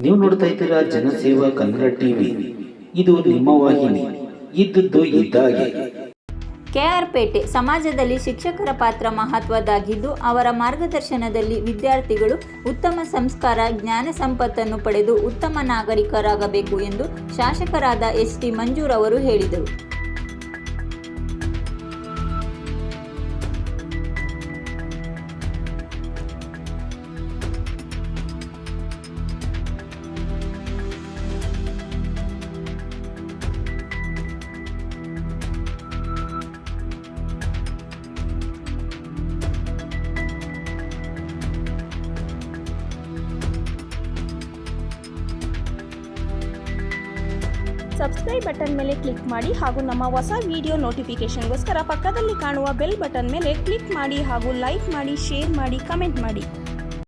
ನೀವು ನೋಡ್ತಾ ಇದ್ದೀರಾ ಜನಸೇವಾ ಕನ್ನಡ ಟಿವಿ. ಇದು ನಿಮ್ಮ ವಾಹಿನಿ. ಇದ್ದದ್ದು ಇದ್ದಾಗೆ. ಕೆಆರ್ಪೇಟೆ ಸಮಾಜದಲ್ಲಿ ಶಿಕ್ಷಕರ ಪಾತ್ರ ಮಹತ್ವದ್ದಾಗಿದ್ದು, ಅವರ ಮಾರ್ಗದರ್ಶನದಲ್ಲಿ ವಿದ್ಯಾರ್ಥಿಗಳು ಉತ್ತಮ ಸಂಸ್ಕಾರ, ಜ್ಞಾನ ಸಂಪತ್ತನ್ನು ಪಡೆದು ಉತ್ತಮ ನಾಗರಿಕರಾಗಬೇಕು ಎಂದು ಶಾಸಕರಾದ ಎಸ್.ಟಿ. ಮಂಜೂರ್ ಅವರು ಹೇಳಿದರು. ಸಬ್ಸ್ಕ್ರೈಬ್ ಬಟನ್ ಮೇಲೆ ಕ್ಲಿಕ್ ಮಾಡಿ ಹಾಗೂ ನಮ್ಮ ಹೊಸ ವಿಡಿಯೋ ನೋಟಿಫಿಕೇಷನ್ಗೋಸ್ಕರ ಪಕ್ಕದಲ್ಲಿ ಕಾಣುವ ಬೆಲ್ ಬಟನ್ ಮೇಲೆ ಕ್ಲಿಕ್ ಮಾಡಿ ಹಾಗೂ ಲೈಕ್ ಮಾಡಿ, ಶೇರ್ ಮಾಡಿ, ಕಮೆಂಟ್ ಮಾಡಿ.